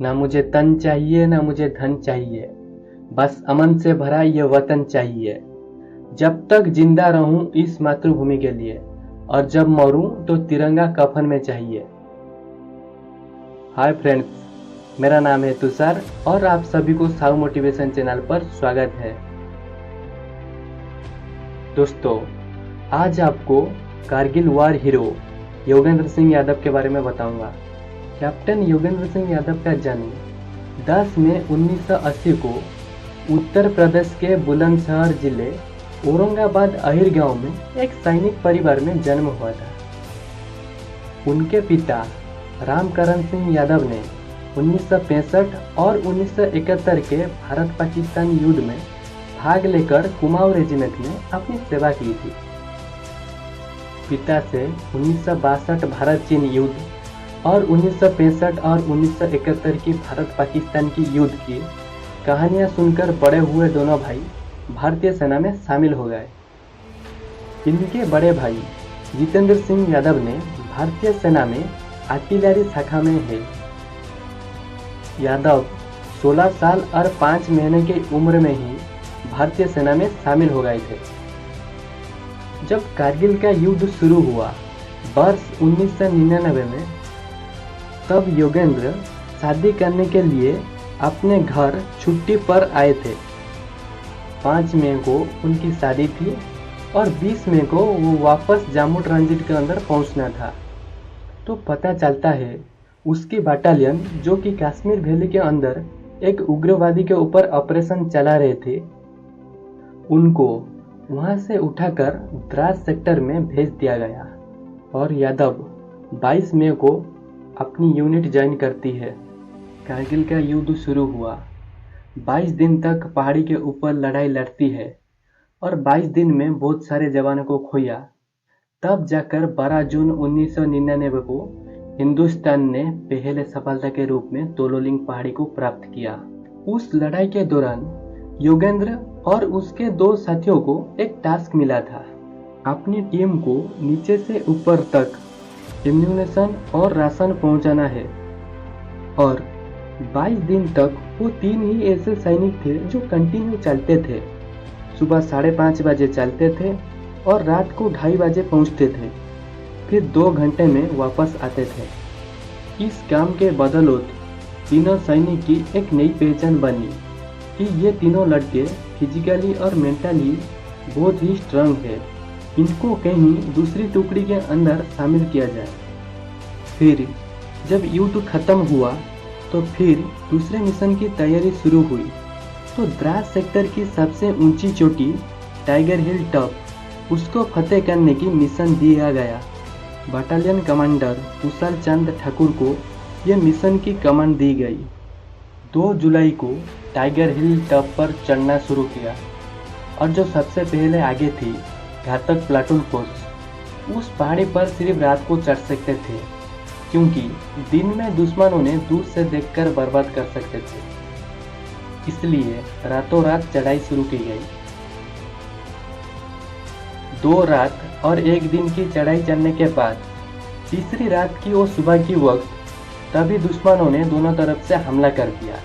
ना मुझे तन चाहिए ना मुझे धन चाहिए, बस अमन से भरा ये वतन चाहिए। जब तक जिंदा रहूं इस मातृभूमि के लिए, और जब मरूं तो तिरंगा कफन में चाहिए। हाय फ्रेंड्स, मेरा नाम है तुषार और आप सभी को साहू मोटिवेशन चैनल पर स्वागत है। दोस्तों, आज आपको कारगिल वार हीरो योगेंद्र सिंह यादव के बारे में बताऊंगा। कैप्टन योगेंद्र सिंह यादव का जन्म 10 मई 1980 को उत्तर प्रदेश के बुलंदशहर जिले औरंगाबाद अहिर गांव में एक सैनिक परिवार में जन्म हुआ था। उनके पिता रामकरण सिंह यादव ने 1965 और 1971 के भारत पाकिस्तान युद्ध में भाग लेकर कुमाऊं रेजिमेंट में अपनी सेवा की थी। पिता से 1962 भारत चीन युद्ध और 1965 और 1971 की भारत पाकिस्तान की युद्ध की कहानियां सुनकर बड़े हुए दोनों भाई भारतीय सेना में शामिल हो गए। इनके बड़े भाई जितेंद्र सिंह यादव ने भारतीय सेना में आर्टिलरी शाखा में है। यादव 16 साल और 5 महीने की उम्र में ही भारतीय सेना में शामिल हो गए थे। जब कारगिल का युद्ध शुरू हुआ वर्ष 1999 में, तब योगेंद्र शादी करने के लिए अपने घर छुट्टी पर आए थे। 5 मई को उनकी शादी थी और 20 मई को वो वापस जम्मू ट्रांजिट के अंदर पहुंचना था। तो पता चलता है उसकी बटालियन, जो कि कश्मीर वैली के अंदर एक उग्रवादी के ऊपर ऑपरेशन चला रहे थे, उनको वहां से उठाकर द्रास सेक्टर में भेज दिया गया और यादव 22 मई को अपनी यूनिट ज्वाइन करती है। कारगिल का युद्ध शुरू हुआ। 22 दिन तक पहाड़ी के ऊपर लड़ाई लड़ती है और 22 दिन में बहुत सारे जवानों को खोया। तब जाकर 12 जून 1999 को हिंदुस्तान ने पहले सफलता के रूप में तोलोलिंग पहाड़ी को प्राप्त किया। उस लड़ाई के दौरान योगेंद्र और उसके 2 साथियों को एक टास्क मिला था। अपनी टीम को नीचे से ऊपर तक एम्यूनेशन और राशन पहुंचाना है। और 22 दिन तक वो 3 ही ऐसे सैनिक थे जो कंटिन्यू चलते थे। सुबह 5:30 बजे चलते थे और रात को 2:30 बजे पहुंचते थे, फिर 2 घंटे में वापस आते थे। इस काम के बदौलत तीनों सैनिक की एक नई पहचान बनी कि ये तीनों लड़के फिजिकली और मेंटली बहुत ही स्ट्रांग है। इनको कहीं दूसरी टुकड़ी के अंदर शामिल किया जाए। फिर जब युद्ध खत्म हुआ तो फिर दूसरे मिशन की तैयारी शुरू हुई। तो द्रास सेक्टर की सबसे ऊंची चोटी टाइगर हिल टॉप, उसको फतेह करने की मिशन दिया गया। बटालियन कमांडर कुशल चंद ठाकुर को यह मिशन की कमांड दी गई। 2 जुलाई को टाइगर हिल टॉप पर चढ़ना शुरू किया और जो सबसे पहले आगे थी घातक प्लाटून फोर्स, उस पहाड़ी पर सिर्फ रात को चढ़ सकते थे, क्योंकि दिन में दुश्मनों ने दूर से देखकर बर्बाद कर सकते थे। इसलिए रातों रात चढ़ाई शुरू की गई। 2 रात और 1 दिन की चढ़ाई चढ़ने के बाद तीसरी रात की और सुबह की वक्त तभी दुश्मनों ने दोनों तरफ से हमला कर दिया।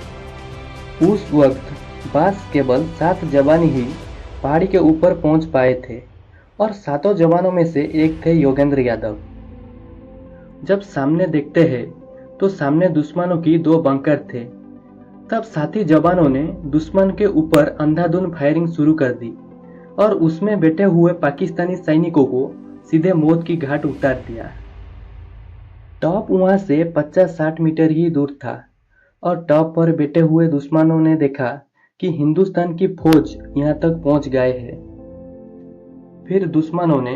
उस वक्त बस केवल 7 जवान ही पहाड़ी के ऊपर पहुंच पाए थे और 7 जवानों में से एक थे योगेंद्र यादव। जब सामने देखते हैं तो सामने दुश्मनों की 2 बंकर थे। तब साथी जवानों ने दुश्मन के ऊपर अंधाधुंध फायरिंग शुरू कर दी और उसमें बैठे हुए पाकिस्तानी सैनिकों को सीधे मौत की घाट उतार दिया। टॉप वहां से 50-60 मीटर ही दूर था और टॉप पर बैठे हुए दुश्मनों ने देखा कि हिंदुस्तान की फौज यहां तक पहुंच गए है। फिर दुश्मनों ने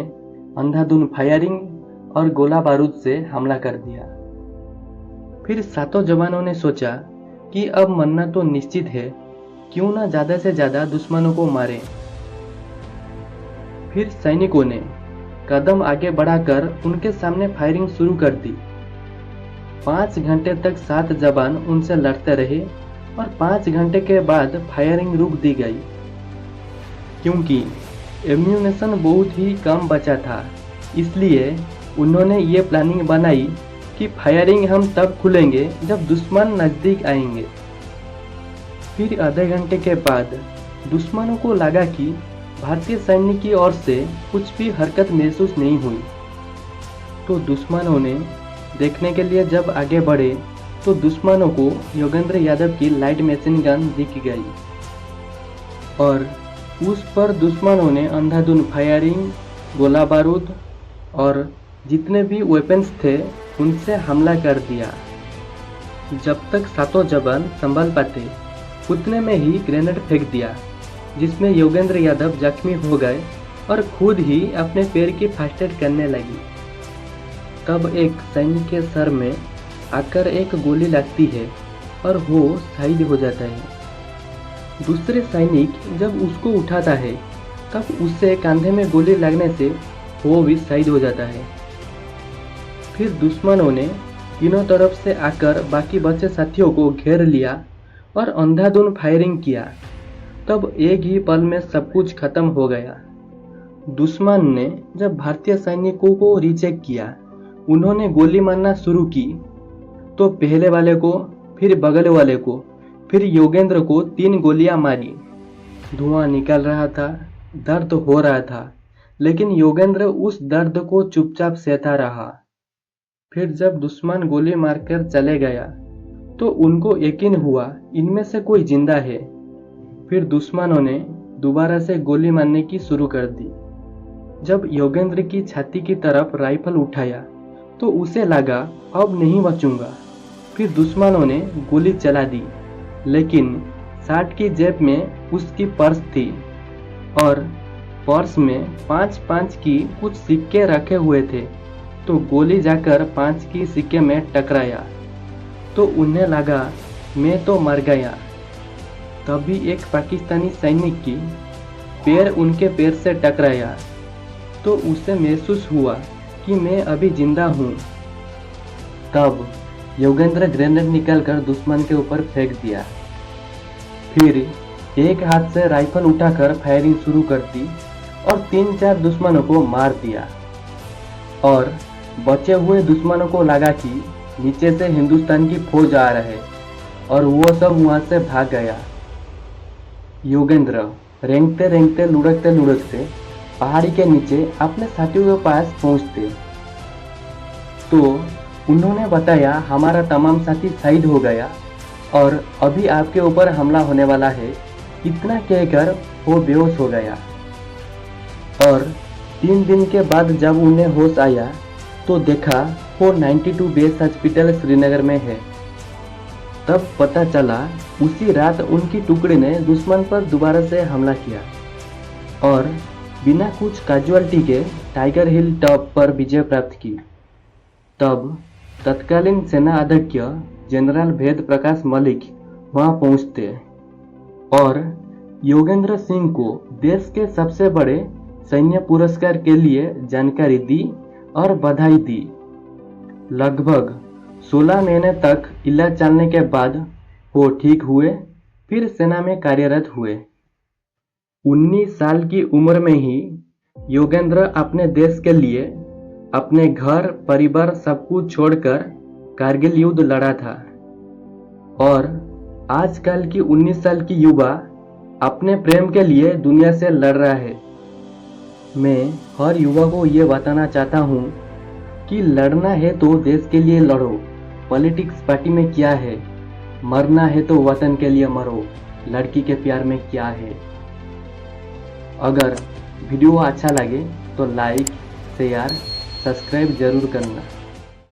अंधाधुंध फायरिंग और गोला बारूद से हमला कर दिया। फिर 7 जवानों ने सोचा कि अब मरना तो निश्चित है, क्यों ना ज्यादा से ज्यादा दुश्मनों को मारें। फिर सैनिकों ने कदम आगे बढ़ाकर उनके सामने फायरिंग शुरू कर दी। 5 घंटे तक 7 जवान उनसे लड़ते रहे और 5 घंटे के बाद फायरिंग रोक दी गई, क्योंकि एम्यूनेशन बहुत ही कम बचा था। इसलिए उन्होंने ये प्लानिंग बनाई कि फायरिंग हम तब खुलेंगे जब दुश्मन नज़दीक आएंगे। फिर आधे घंटे के बाद दुश्मनों को लगा कि भारतीय सैन्य की ओर से कुछ भी हरकत महसूस नहीं हुई। तो दुश्मनों ने देखने के लिए जब आगे बढ़े तो दुश्मनों को योगेंद्र यादव की लाइट मशीन गन दिख गई और उस पर दुश्मनों ने अंधाधुंध फायरिंग, गोला बारूद और जितने भी वेपन्स थे उनसे हमला कर दिया। जब तक सातों जवान संभाल पाते उतने में ही ग्रेनेड फेंक दिया, जिसमें योगेंद्र यादव जख्मी हो गए और खुद ही अपने पैर की फर्स्ट एड करने लगी। तब एक सैनिक के सर में आकर एक गोली लगती है और वो शहीद हो जाता है। दूसरे सैनिक जब उसको उठाता है तब उससे कंधे में गोली लगने से वो भी शहीद हो जाता है। फिर दुश्मनों ने तीनों तरफ से आकर बाकी बचे साथियों को घेर लिया और अंधाधुंध फायरिंग किया। तब एक ही पल में सब कुछ खत्म हो गया। दुश्मन ने जब भारतीय सैनिकों को रीचेक किया, उन्होंने गोली मारना शुरू की तो पहले वाले को, फिर बगल वाले को, फिर योगेंद्र को 3 गोलियां मारी। धुआं निकल रहा था, दर्द हो रहा था, लेकिन योगेंद्र उस दर्द को चुपचाप सहता रहा। फिर जब दुश्मन गोली मारकर चले गया तो उनको यकीन हुआ इनमें से कोई जिंदा है। फिर दुश्मनों ने दोबारा से गोली मारने की शुरू कर दी। जब योगेंद्र की छाती की तरफ राइफल उठाया तो उसे लगा अब नहीं बचूंगा। फिर दुश्मनों ने गोली चला दी, लेकिन शर्ट की जेब में उसकी पर्स थी और पर्स में 5-5 की कुछ सिक्के रखे हुए थे। तो गोली जाकर 5 की सिक्के में टकराया तो उन्हें लगा मैं तो मर गया। तभी एक पाकिस्तानी सैनिक की पैर उनके पैर से टकराया तो उसे महसूस हुआ कि मैं अभी जिंदा हूँ। तब योगेंद्र ग्रेनेड निकालकर दुश्मन के ऊपर फेंक दिया। फिर एक हाथ से राइफल उठाकर फायरिंग शुरू कर दी और 3-4 दुश्मनों को मार दिया। और बचे हुए दुश्मनों को लगा कि नीचे से हिंदुस्तान की फौज आ रहा है और वो सब वहां से भाग गया। योगेंद्र रेंगते रेंगते लुढ़कते लुढ़कते पहाड़ी के नीचे अपने साथियों के पास पहुंचते तो उन्होंने बताया हमारा तमाम साथी शहीद हो गया और अभी आपके ऊपर हमला होने वाला है। इतना कहकर वो बेहोश हो गया और 3 दिन के बाद जब उन्हें होश आया तो देखा वो 92 बेस हॉस्पिटल श्रीनगर में है। तब पता चला उसी रात उनकी टुकड़ी ने दुश्मन पर दोबारा से हमला किया और बिना कुछ कैजुअलिटी के टाइगर हिल टॉप पर विजय प्राप्त की। तब तत्कालीन सेना अध्यक्ष जनरल भेद प्रकाश मलिक वहां पहुंचते और योगेंद्र सिंह को देश के सबसे बड़े सैन्य पुरस्कार के लिए जानकारी दी और बधाई दी। लगभग 16 महीने तक इलाज चलने के बाद वो ठीक हुए, फिर सेना में कार्यरत हुए। 19 साल की उम्र में ही योगेंद्र अपने देश के लिए अपने घर परिवार सब कुछ छोड़कर कारगिल युद्ध लड़ा था और आजकल की 19 साल की युवा अपने प्रेम के लिए दुनिया से लड़ रहा है। मैं हर युवा को ये बताना चाहता हूँ कि लड़ना है तो देश के लिए लड़ो। पॉलिटिक्स पार्टी में क्या है, मरना है तो वतन के लिए मरो। लड़की के प्यार में क्या है। अगर वीडियो अच्छा लगे तो लाइक, शेयर, सब्सक्राइब जरूर करना।